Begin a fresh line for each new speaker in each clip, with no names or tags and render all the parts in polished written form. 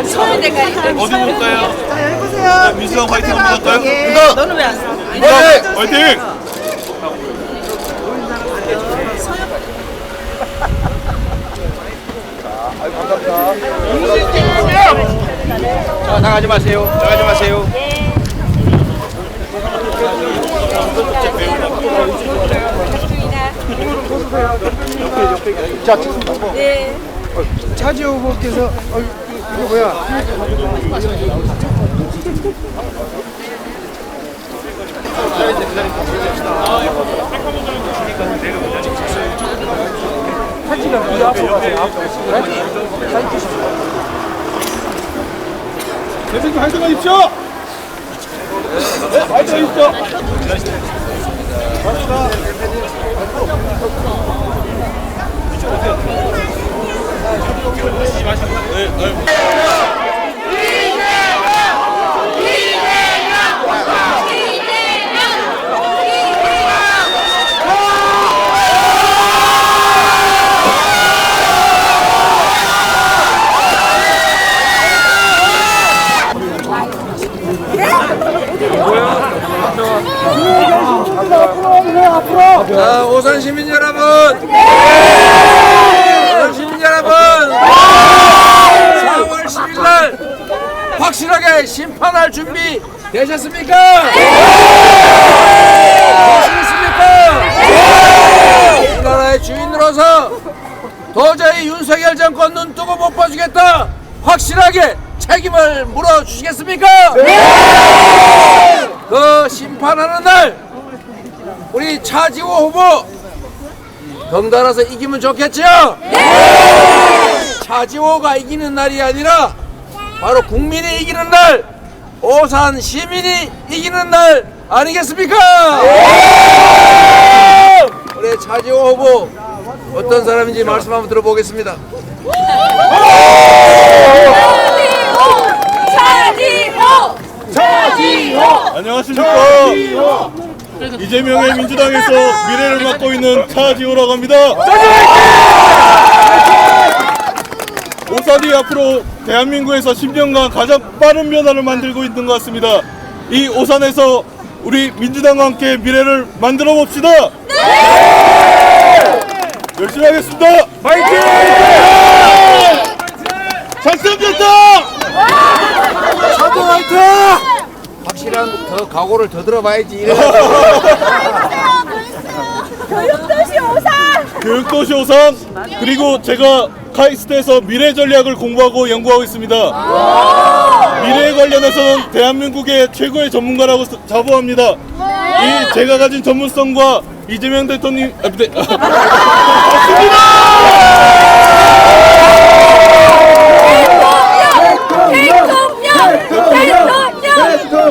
서울 대가리.
어디 볼까요?
자, 여기 보세요.
민주당 화이팅 한번 할까요?
예.
너는 왜 안 써?
화이팅!
자, 나가지 마세요. 나가지 마세요. 자,
네.
차지 후보께서 이거 뭐야?
대표님 활동하십시오! 활동하십시오!
자, 오산 시민 여러분. 오산 시민 여러분. 4월 10일 날 확실하게 심판할 준비 되셨습니까? 되시겠습니까? 이 나라의 주인으로서 도저히 윤석열 정권 눈 뜨고 못 봐주겠다. 확실하게 책임을 물어주시겠습니까? 그 심판하는 날 우리 차지호 후보 덩달아서 이기면 좋겠죠? 차지호가 이기는 날이 아니라 바로 국민이 이기는 날, 오산 시민이 이기는 날 아니겠습니까? 우리 차지호 후보 어떤 사람인지 말씀 한번 들어보겠습니다.
차지호!
안녕하십니까? 이재명의 민주당에서 미래를 맡고 있는 차지호라고 합니다. 오산이 앞으로 대한민국에서 10년간 가장 빠른 변화를 만들고 있는 것 같습니다. 이 오산에서 우리 민주당과 함께 미래를 만들어 봅시다. 열심히 하겠습니다. 파이팅! 잘생겼다!
차도 화이팅! 확실한 더 각오를 더 들어봐야지.
교육도시 오산!
교육도시 오산, 그리고 제가 카이스트에서 미래 전략을 공부하고 연구하고 있습니다. 미래에 관련해서는 대한민국의 최고의 전문가라고 자부합니다. 이 제가 가진 전문성과 이재명 대통령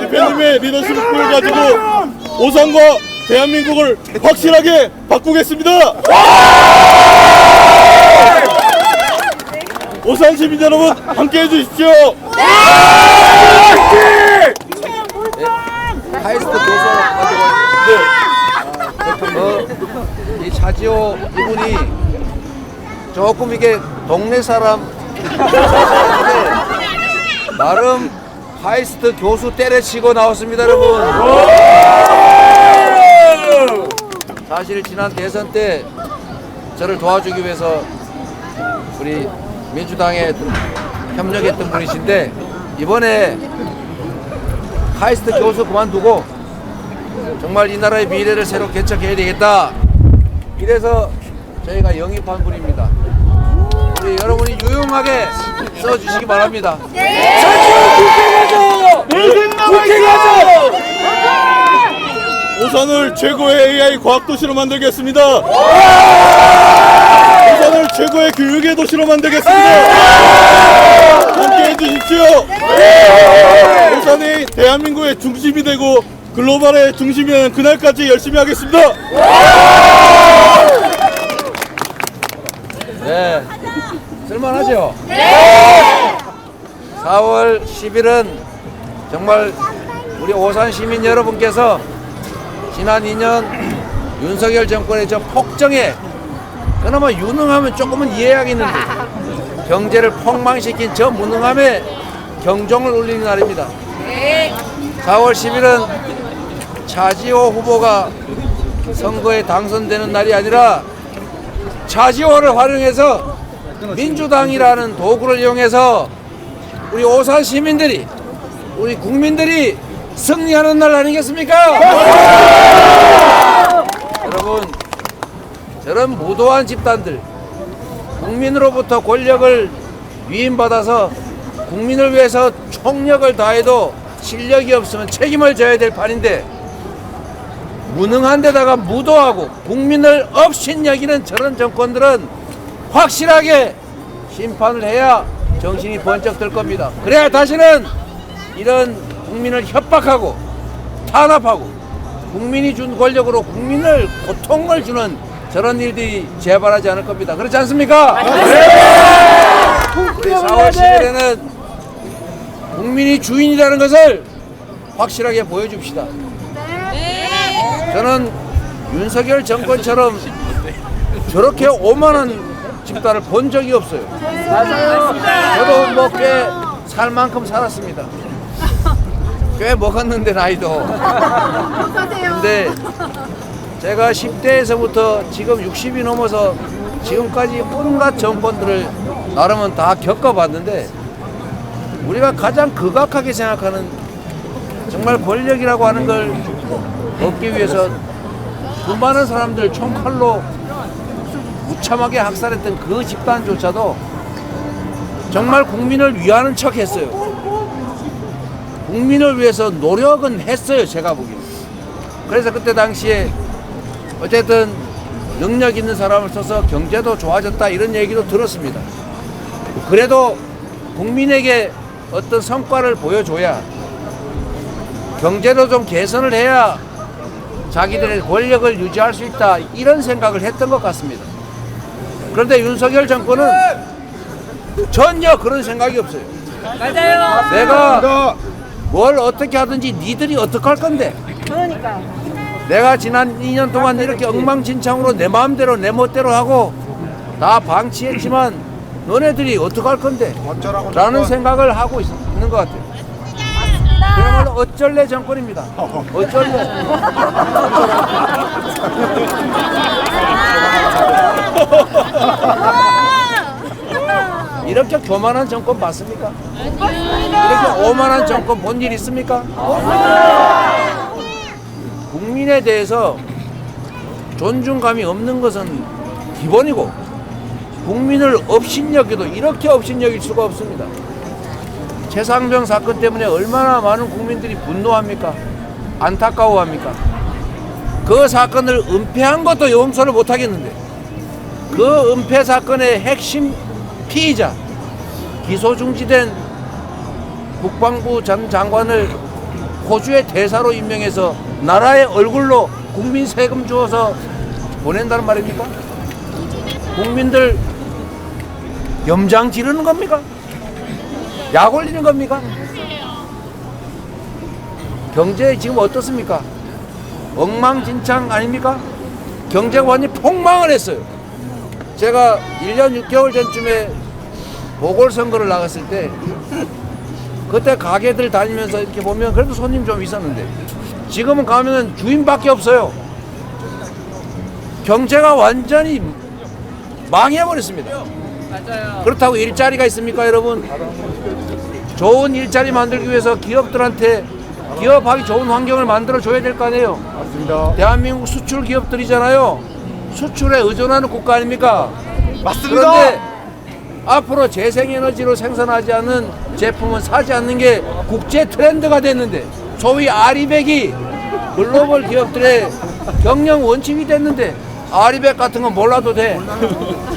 대표님의 리더십을 가지고 오산과 대한민국을 확실하게 바꾸겠습니다. 오산 시민 여러분 함께 해주십시오.
카이스트 교수가 이 차지호 이분이 조금 이게 동네 사람 나름 카이스트 교수 때려치고 나왔습니다, 여러분. 사실 지난 대선 때 저를 도와주기 위해서 우리 민주당에 협력했던 분이신데 이번에 카이스트 교수 그만두고 정말 이 나라의 미래를 새로 개척해야 되겠다. 이래서 저희가 영입한 분입니다. 우리 여러분이 유용하게 써주시기 바랍니다.
국회 가죠! 오산을 최고의 AI 과학도시로 만들겠습니다. 오산을 최고의 교육의 도시로 만들겠습니다. 함께 해주십시오. 오산이 대한민국의 중심이 되고 글로벌의 중심이 되는 그날까지 열심히 하겠습니다.
네, 쓸만하죠? 4월 10일은 정말 우리 오산 시민 여러분께서 지난 2년 윤석열 정권의 저 폭정에 그나마 유능하면 조금은 이해하겠는데 경제를 폭망시킨 저 무능함에 경종을 울리는 날입니다. 4월 10일은 차지호 후보가 선거에 당선되는 날이 아니라 차지호를 활용해서 민주당이라는 도구를 이용해서 우리 오산 시민들이, 우리 국민들이 승리하는 날 아니겠습니까? 여러분, 저런 무도한 집단들, 국민으로부터 권력을 위임받아서 국민을 위해서 총력을 다해도 실력이 없으면 책임을 져야 될 판인데, 무능한 데다가 무도하고 국민을 업신여기는 저런 정권들은 확실하게 심판을 해야 정신이 번쩍 들 겁니다. 그래야 다시는 이런 국민을 협박하고 탄압하고 국민이 준 권력으로 국민을 고통을 주는 저런 일들이 재발하지 않을 겁니다. 그렇지 않습니까? 우리 4월 10일에는 국민이 주인이라는 것을 확실하게 보여줍시다. 저는 윤석열 정권처럼 저렇게 오만한 집단을 본 적이 없어요. 저도 뭐 꽤 살 만큼 살았습니다. 꽤 먹었는데 나이도. 근데 제가 10대에서부터 지금 60이 넘어서 지금까지 온갖 정권들을 나름은 다 겪어봤는데, 우리가 가장 극악하게 생각하는, 정말 권력이라고 하는 걸 얻기 위해서 수많은 사람들 총칼로 무참하게 학살했던 그 집단조차도 정말 국민을 위하는 척 했어요. 국민을 위해서 노력은 했어요, 제가 보기에는. 그래서 그때 당시에 어쨌든 능력 있는 사람을 써서 경제도 좋아졌다 이런 얘기도 들었습니다. 그래도 국민에게 어떤 성과를 보여줘야, 경제도 좀 개선을 해야 자기들의 권력을 유지할 수 있다, 이런 생각을 했던 것 같습니다. 그런데 윤석열 정권은 전혀 그런 생각이 없어요.
맞아요.
내가 뭘 어떻게 하든지 니들이 어떡할 건데,
그러니까.
내가 지난 2년 동안 이렇게 엉망진창으로 내 마음대로 내 멋대로 하고 다 방치했지만 너네들이 어떡할 건데 라는 생각을 하고 있는 것 같아요. 그야말로 어쩔래 정권입니다. 어쩔래. 이렇게 교만한 정권 봤습니까? 이렇게 오만한 정권 본 일 있습니까? 국민에 대해서 존중감이 없는 것은 기본이고, 국민을 업신여겨도 이렇게 업신여길 수가 없습니다. 최상병 사건 때문에 얼마나 많은 국민들이 분노합니까? 안타까워합니까? 그 사건을 은폐한 것도 용서를 못하겠는데, 그 은폐 사건의 핵심 피의자, 기소 중지된 국방부 전 장관을 호주의 대사로 임명해서 나라의 얼굴로 국민 세금 주어서 보낸다는 말입니까? 국민들 염장 지르는 겁니까? 약 올리는 겁니까? 경제 지금 어떻습니까? 엉망진창 아닙니까? 경제가 완전히 폭망을 했어요. 제가 1년 6개월 전쯤에 보궐선거를 나갔을 때, 그때 가게들 다니면서 이렇게 보면 그래도 손님 좀 있었는데, 지금은 가면은 주인밖에 없어요. 경제가 완전히 망해버렸습니다.
맞아요.
그렇다고 일자리가 있습니까, 여러분? 좋은 일자리 만들기 위해서 기업들한테 기업하기 좋은 환경을 만들어줘야 될 거 아니에요?
맞습니다.
대한민국 수출 기업들이잖아요. 수출에 의존하는 국가 아닙니까?
맞습니다.
그런데 앞으로 재생에너지로 생산하지 않는 제품은 사지 않는 게 국제 트렌드가 됐는데, 소위 아리백이 글로벌 기업들의 경영 원칙이 됐는데, 아리백 같은 건 몰라도 돼.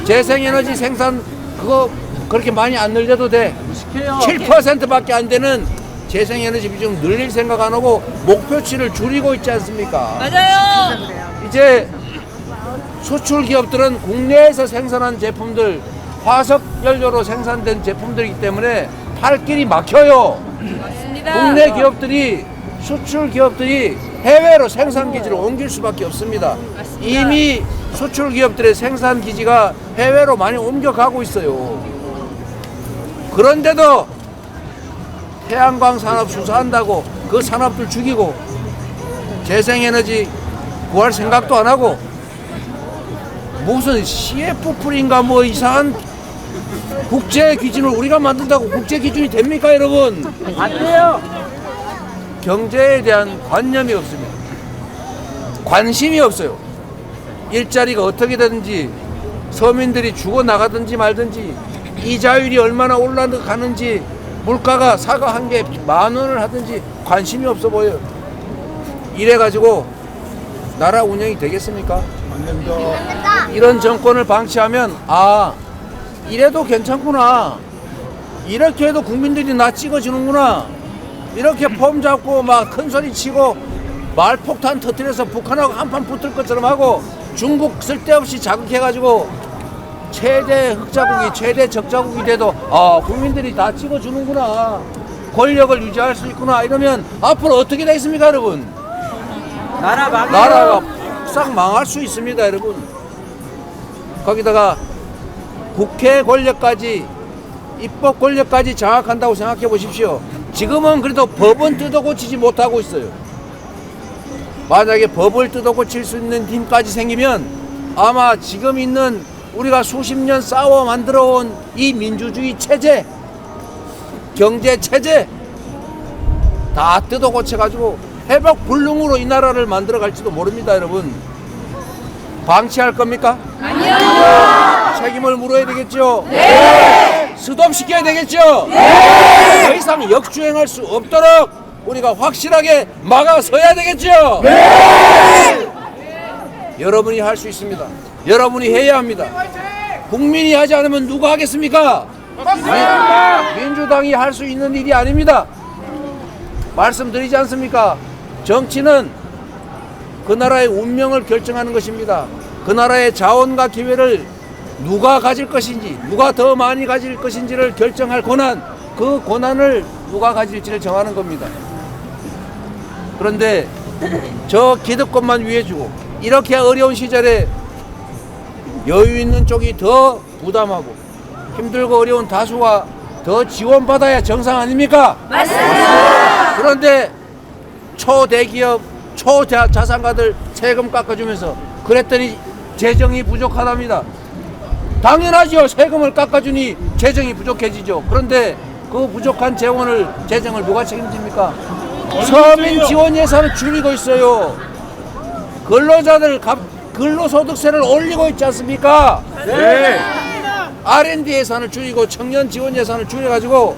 재생에너지 생산 그거 그렇게 많이 안 늘려도 돼. 7%밖에 안 되는 재생에너지 비중 늘릴 생각 안 하고 목표치를 줄이고 있지 않습니까?
맞아요.
이제 수출 기업들은 국내에서 생산한 제품들, 화석 연료로 생산된 제품들이기 때문에 팔 길이 막혀요.
맞습니다.
국내 기업들이, 수출 기업들이 해외로 생산 기지를 옮길 수밖에 없습니다.
맞습니다.
이미 수출 기업들의 생산 기지가 해외로 많이 옮겨가고 있어요. 그런데도 태양광 산업 수사한다고 그 산업들 죽이고 재생에너지 구할 생각도 안 하고 무슨 CF풀인가 뭐 이상한 국제 기준을 우리가 만든다고 국제 기준이 됩니까, 여러분? 안 돼요. 경제에 대한 관념이 없습니다. 관심이 없어요. 일자리가 어떻게 되든지 서민들이 죽어나가든지 말든지 이자율이 얼마나 올라가는지 물가가 사과 한 개 10,000원을 하든지 관심이 없어 보여요. 이래가지고 나라 운영이 되겠습니까? 이런 정권을 방치하면 아 이래도 괜찮구나, 이렇게 해도 국민들이 나 찍어주는구나, 이렇게 폼 잡고 막 큰소리 치고 말폭탄 터뜨려서 북한하고 한판 붙을 것처럼 하고 중국 쓸데없이 자극해가지고 최대 흑자국이 최대 적자국이 돼도 아 국민들이 다 찍어주는구나, 권력을 유지할 수 있구나, 이러면 앞으로 어떻게 되겠습니까, 여러분? 나라가 싹 망할 수 있습니다, 여러분. 거기다가 국회 권력까지 입법 권력까지 장악한다고 생각해 보십시오. 지금은 그래도 법은 뜯어고치지 못하고 있어요. 만약에 법을 뜯어고칠 수 있는 힘까지 생기면 아마 지금 있는 우리가 수십 년 싸워 만들어온 이 민주주의 체제, 경제 체제 다 뜯어고쳐가지고 회복불능으로 이 나라를 만들어 갈지도 모릅니다, 여러분. 방치할 겁니까? 아니요. 책임을 물어야 되겠죠? 네. 스톱시켜야 되겠죠? 네. 더 이상 역주행할 수 없도록 우리가 확실하게 막아서야 되겠죠? 네. 여러분이 할 수 있습니다. 여러분이 해야 합니다. 국민이 하지 않으면 누가 하겠습니까? 민주당이 할 수 있는 일이 아닙니다. 말씀드리지 않습니까? 정치는 그 나라의 운명을 결정하는 것입니다. 그 나라의 자원과 기회를 누가 가질 것인지, 누가 더 많이 가질 것인지를 결정할 권한, 그 권한을 누가 가질지를 정하는 겁니다. 그런데 저 기득권만 위해 주고 이렇게 어려운 시절에 여유 있는 쪽이 더 부담하고 힘들고 어려운 다수가 더 지원받아야 정상 아닙니까? 맞습니다. 그런데 초대기업, 초자산가들 세금 깎아주면서 그랬더니 재정이 부족하답니다. 당연하죠. 세금을 깎아주니 재정이 부족해지죠. 그런데 그 부족한 재정을 누가 책임집니까? 서민 지원 예산을 줄이고 있어요. 근로자들 근로소득세를 올리고 있지 않습니까? 네. R&D 예산을 줄이고 청년 지원 예산을 줄여가지고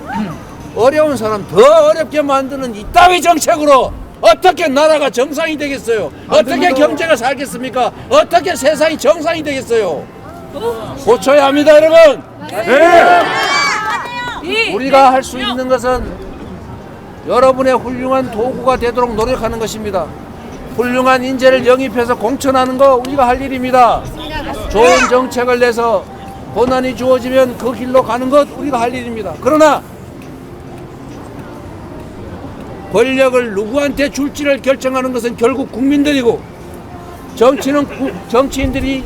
어려운 사람 더 어렵게 만드는 이따위 정책으로 어떻게 나라가 정상이 되겠어요? 어떻게 경제가 살겠습니까? 어떻게 세상이 정상이 되겠어요? 고쳐야 합니다, 여러분. 네. 우리가 할 수 있는 것은 여러분의 훌륭한 도구가 되도록 노력하는 것입니다. 훌륭한 인재를 영입해서 공천하는 거 우리가 할 일입니다. 좋은 정책을 내서 권한이 주어지면 그 길로 가는 것 우리가 할 일입니다. 그러나 권력을 누구한테 줄지를 결정하는 것은 결국 국민들이고, 정치인들이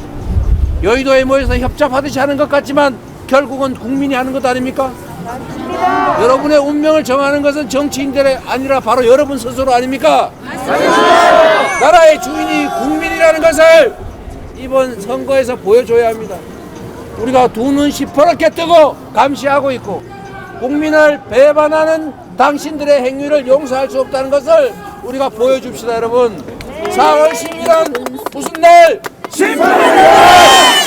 여의도에 모여서 협잡하듯이 하는 것 같지만 결국은 국민이 하는 것 아닙니까? 맞습니다. 여러분의 운명을 정하는 것은 정치인들이 아니라 바로 여러분 스스로 아닙니까? 맞습니다. 나라의 주인이 국민이라는 것을 이번 선거에서 보여줘야 합니다. 우리가 두 눈 시퍼렇게 뜨고 감시하고 있고 국민을 배반하는 당신들의 행위를 용서할 수 없다는 것을 우리가 보여줍시다, 여러분. 4월 10일은 무슨 날? 심판의 날!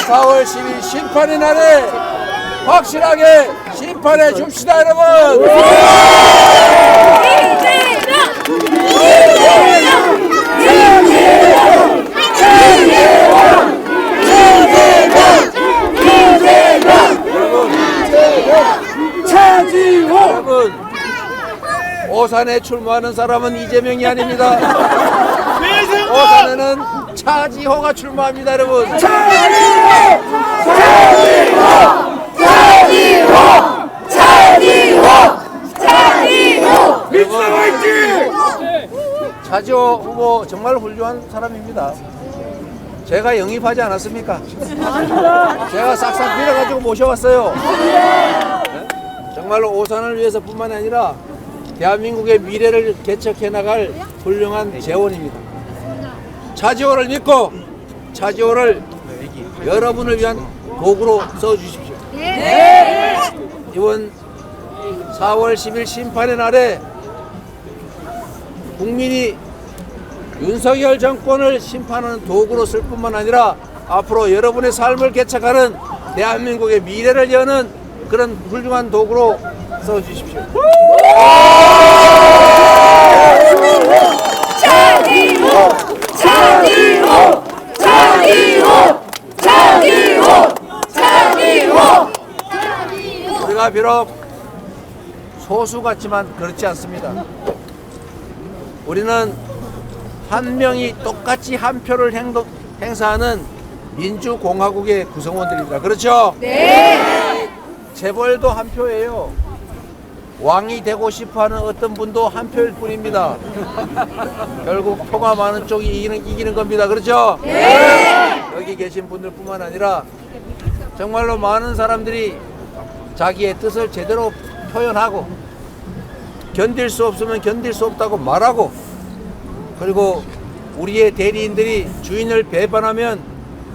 4월 10일 심판의 날에 확실하게 심판해 줍시다, 여러분. 여러분, 오산에 출마하는 사람은 이재명이 아닙니다. 오산에는 차지호가 출마합니다, 여러분. 차지호 후보 정말 훌륭한 사람입니다. 제가 영입하지 않았습니까? 제가 싹싹 빌어가지고 모셔왔어요. 정말 정말로 오산을 위해서뿐만 아니라 대한민국의 미래를 개척해 나갈 훌륭한 재원입니다. 차지호를 믿고 차지호를 여러분을 위한 도구로 써주십시오. 이번 4월 10일 심판의 날에 국민이 윤석열 정권을 심판하는 도구로 쓸 뿐만 아니라 앞으로 여러분의 삶을 개척하는 대한민국의 미래를 여는 그런 훌륭한 도구로 써주십시오.
차기호! 차기호! 차기호! 차기호! 차기호!
우리가 비록 소수 같지만 그렇지 않습니다. 우리는 한 명이 똑같이 한 표를 행사하는 민주공화국의 구성원들입니다. 그렇죠? 네. 재벌도 한 표예요. 왕이 되고 싶어하는 어떤 분도 한 표일 뿐입니다. 결국 표가 많은 쪽이 이기는 겁니다. 그렇죠? 네. 여기 계신 분들뿐만 아니라 정말로 많은 사람들이 자기의 뜻을 제대로 표현하고 견딜 수 없으면 견딜 수 없다고 말하고 그리고 우리의 대리인들이 주인을 배반하면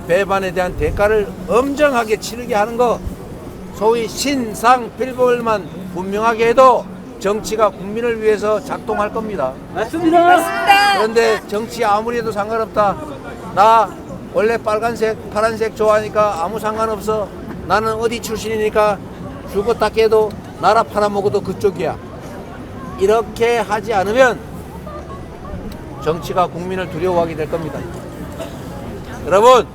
배반에 대한 대가를 엄정하게 치르게 하는 것 소위 신상필벌만 분명하게 해도 정치가 국민을 위해서 작동할 겁니다.
맞습니다.
그런데 정치 아무리 해도 상관없다. 나 원래 빨간색 파란색 좋아하니까 아무 상관없어. 나는 어디 출신이니까 죽었다 깨도 나라 팔아먹어도 그쪽이야. 이렇게 하지 않으면 정치가 국민을 두려워하게 될 겁니다. 여러분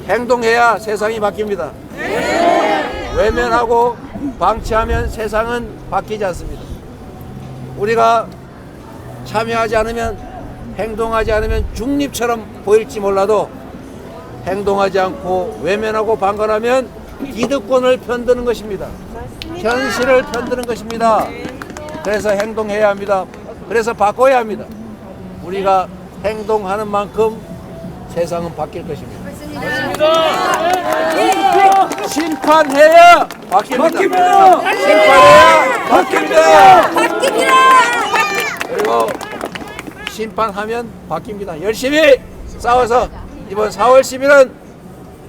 행동해야 세상이 바뀝니다. 외면하고 방치하면 세상은 바뀌지 않습니다. 우리가 참여하지 않으면 행동하지 않으면 중립처럼 보일지 몰라도 행동하지 않고 외면하고 방관하면 기득권을 편드는 것입니다. 현실을 편드는 것입니다. 그래서 행동해야 합니다. 그래서 바꿔야 합니다. 우리가 행동하는 만큼 세상은 바뀔 것입니다. 심판해야 바뀝니다. 심판해야 바뀝니다. 그리고 심판하면 바뀝니다. 열심히 싸워서 이번 4월 10일은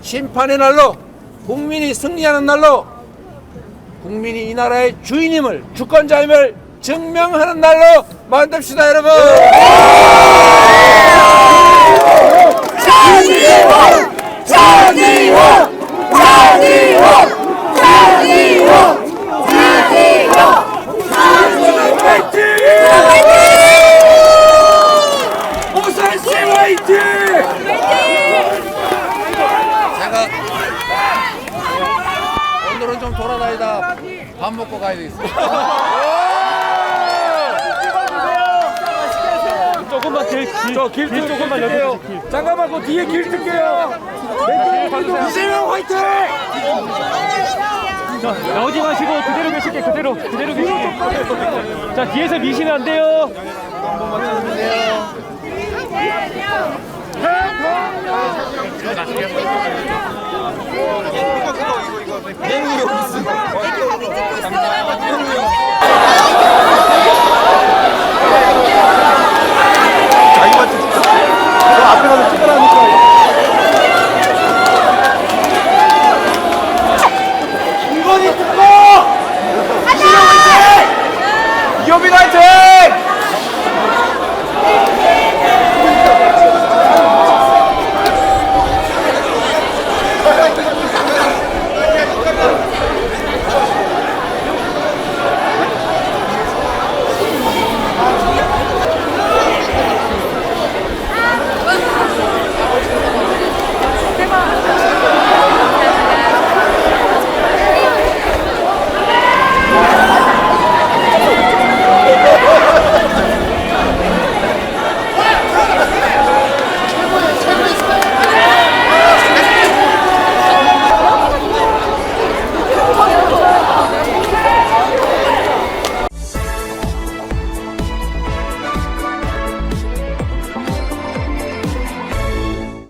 심판의 날로 국민이 승리하는 날로 국민이 이 나라의 주인임을 주권자임을 증명하는 날로 만듭시다 여러분.
차기호! 차기호! 차기호! 차기호! 차기호!
오산시 화이팅!
제가 오늘은 좀 돌아다니다 밥 먹고 가야 되겠어요.
조금만 길 조금만 열어주세요. 잠깐만 그 뒤에 길 뜰게요.
이재명 화이팅!
자, 나오지 마시고 그대로 계실게. 그대로 계실게. 자, 뒤에서 미시면 안 돼요.
이거